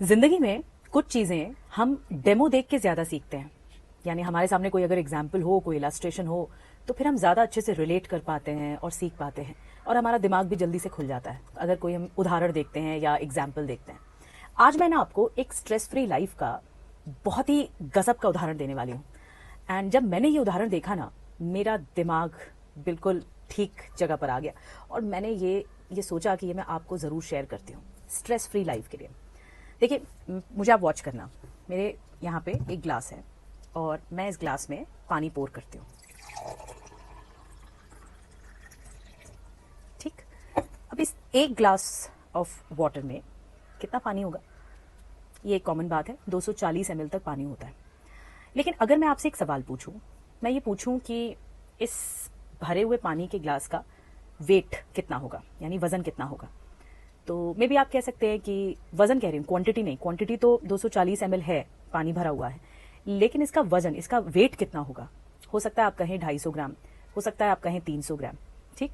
जिंदगी में कुछ चीजें हम डेमो देख के ज्यादा सीखते हैं। यानी हमारे सामने कोई अगर एग्जाम्पल हो, कोई इलस्ट्रेशन हो, तो फिर हम ज्यादा अच्छे से रिलेट कर पाते हैं और सीख पाते हैं, और हमारा दिमाग भी जल्दी से खुल जाता है अगर कोई हम उदाहरण देखते हैं या एग्जाम्पल देखते हैं। आज मैं ना आपको एक स्ट्रेस फ्री लाइफ का बहुत ही गजब का उदाहरण देने वाली हूँ। एंड जब मैंने ये उदाहरण देखा ना, मेरा दिमाग बिल्कुल ठीक जगह पर आ गया और मैंने ये सोचा कि ये मैं आपको जरूर शेयर करती हूँ स्ट्रेस फ्री लाइफ के लिए। देखिए, मुझे आप वॉच करना। मेरे यहाँ पे एक ग्लास है और मैं इस ग्लास में पानी पोर करती हूँ। ठीक, अब इस एक ग्लास ऑफ वाटर में कितना पानी होगा? ये एक कॉमन बात है, 240 ml तक पानी होता है। लेकिन अगर मैं आपसे एक सवाल पूछूं, मैं ये पूछूं कि इस भरे हुए पानी के ग्लास का वेट कितना होगा, यानी वजन कितना होगा, तो मे भी आप कह सकते हैं कि वजन कह रही हूँ, क्वांटिटी नहीं। क्वांटिटी तो 240 ml है, पानी भरा हुआ है, लेकिन इसका वजन, इसका वेट कितना होगा? हो सकता है आप कहें 250 ग्राम, हो सकता है आप कहें 300 ग्राम। ठीक,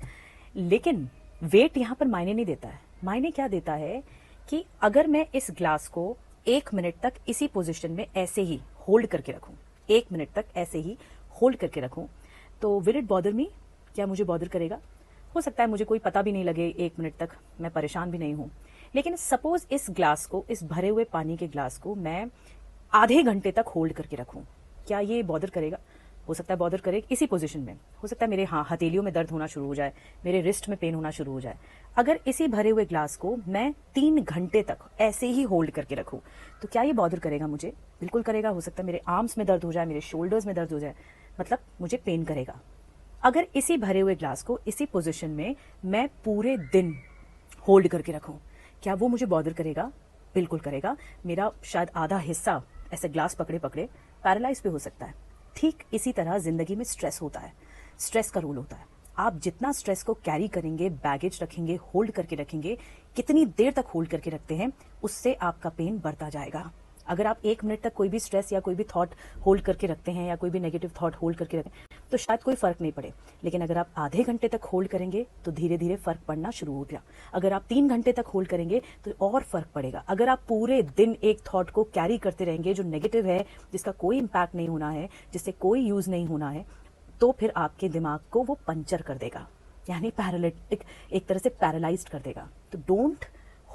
लेकिन वेट यहाँ पर मायने नहीं देता है। मायने क्या देता है कि अगर मैं इस ग्लास को 1 मिनट तक इसी पोजीशन में ऐसे ही होल्ड करके रखूं, 1 मिनट तक ऐसे ही होल्ड करके रखूं, तो विल इट बॉदर मी? क्या मुझे बॉदर करेगा? हो सकता है मुझे कोई पता भी नहीं लगे 1 मिनट तक, मैं परेशान भी नहीं हूं। लेकिन सपोज इस ग्लास को, इस भरे हुए पानी के ग्लास को मैं आधे घंटे तक होल्ड करके रखूं, क्या ये बॉदर करेगा? हो सकता है बॉदर करे इसी पोजीशन में। हो सकता है मेरे हथेलियों में दर्द होना शुरू हो जाए, मेरे रिस्ट में पेन होना शुरू हो जाए। अगर इसी भरे हुए ग्लास को मैं 3 घंटे तक ऐसे ही होल्ड करके रखूं, तो क्या ये बॉदर करेगा मुझे? बिल्कुल करेगा। हो सकता है मेरे आर्म्स में दर्द हो जाए, मेरे शोल्डर्स में दर्द हो जाए, मतलब मुझे पेन करेगा। अगर इसी भरे हुए ग्लास को इसी पोजीशन में मैं पूरे दिन होल्ड करके रखूं, क्या वो मुझे बॉदर करेगा? बिल्कुल करेगा। मेरा शायद आधा हिस्सा ऐसे ग्लास पकड़े पकड़े पैरालाइज भी हो सकता है। ठीक इसी तरह जिंदगी में स्ट्रेस होता है, स्ट्रेस का रूल होता है। आप जितना स्ट्रेस को कैरी करेंगे, बैगेज रखेंगे, होल्ड करके रखेंगे, कितनी देर तक होल्ड करके रखते हैं, उससे आपका पेन बढ़ता जाएगा। अगर आप 1 मिनट तक कोई भी स्ट्रेस या कोई भी थॉट होल्ड करके रखते हैं या कोई भी नेगेटिव थॉट होल्ड करके रखते हैं, तो शायद कोई फर्क नहीं पड़े। लेकिन अगर आप आधे घंटे तक होल्ड करेंगे तो धीरे धीरे फर्क पड़ना शुरू हो गया। अगर आप 3 घंटे तक होल्ड करेंगे तो और फर्क पड़ेगा। अगर आप पूरे दिन एक थॉट को कैरी करते रहेंगे जो नेगेटिव है, जिसका कोई इंपैक्ट नहीं होना है, जिससे कोई यूज नहीं होना है, तो फिर आपके दिमाग को वो पंचर कर देगा, यानी पैरालिटिक, एक तरह से पैरालाइज्ड कर देगा। तो don't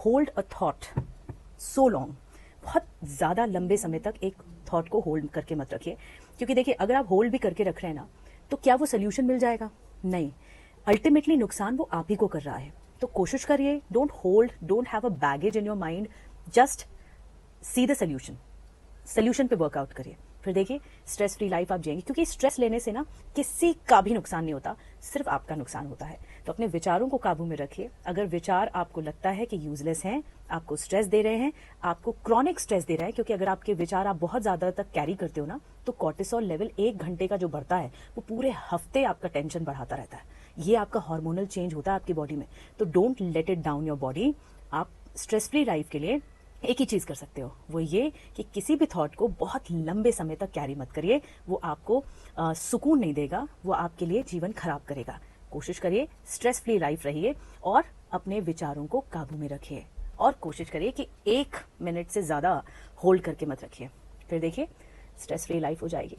hold a thought so long. बहुत ज्यादा लंबे समय तक एक थॉट को होल्ड करके मत रखिए, क्योंकि देखिए, अगर आप होल्ड भी करके रख रहे हैं ना, तो क्या वो सोल्यूशन मिल जाएगा? नहीं, अल्टीमेटली नुकसान वो आप ही को कर रहा है। तो कोशिश करिए, don't hold, don't have a baggage in your mind, just see the solution, solution पे वर्कआउट करिए। फिर देखिए, स्ट्रेस फ्री लाइफ आप जिएंगे, क्योंकि स्ट्रेस लेने से ना किसी का भी नुकसान नहीं होता, सिर्फ आपका नुकसान होता है। तो अपने विचारों को काबू में रखिए। अगर विचार आपको लगता है कि यूजलेस हैं, आपको स्ट्रेस दे रहे हैं, आपको क्रॉनिक स्ट्रेस दे रहा है, क्योंकि अगर आपके विचार आप बहुत ज्यादा तक कैरी करते हो ना, तो कॉर्टिसोल लेवल 1 घंटे का जो बढ़ता है, वो पूरे हफ्ते आपका टेंशन बढ़ाता रहता है। ये आपका हार्मोनल चेंज होता है आपकी बॉडी में। तो don't let it down your body. आप स्ट्रेस फ्री लाइफ के लिए एक ही चीज कर सकते हो, वो ये कि किसी भी थॉट को बहुत लंबे समय तक कैरी मत करिए। वो आपको सुकून नहीं देगा, वो आपके लिए जीवन खराब करेगा। कोशिश करिए, स्ट्रेस फ्री लाइफ रहिए और अपने विचारों को काबू में रखिए। और कोशिश करिए कि 1 मिनट से ज्यादा होल्ड करके मत रखिए। फिर देखिए, स्ट्रेस फ्री लाइफ हो जाएगी।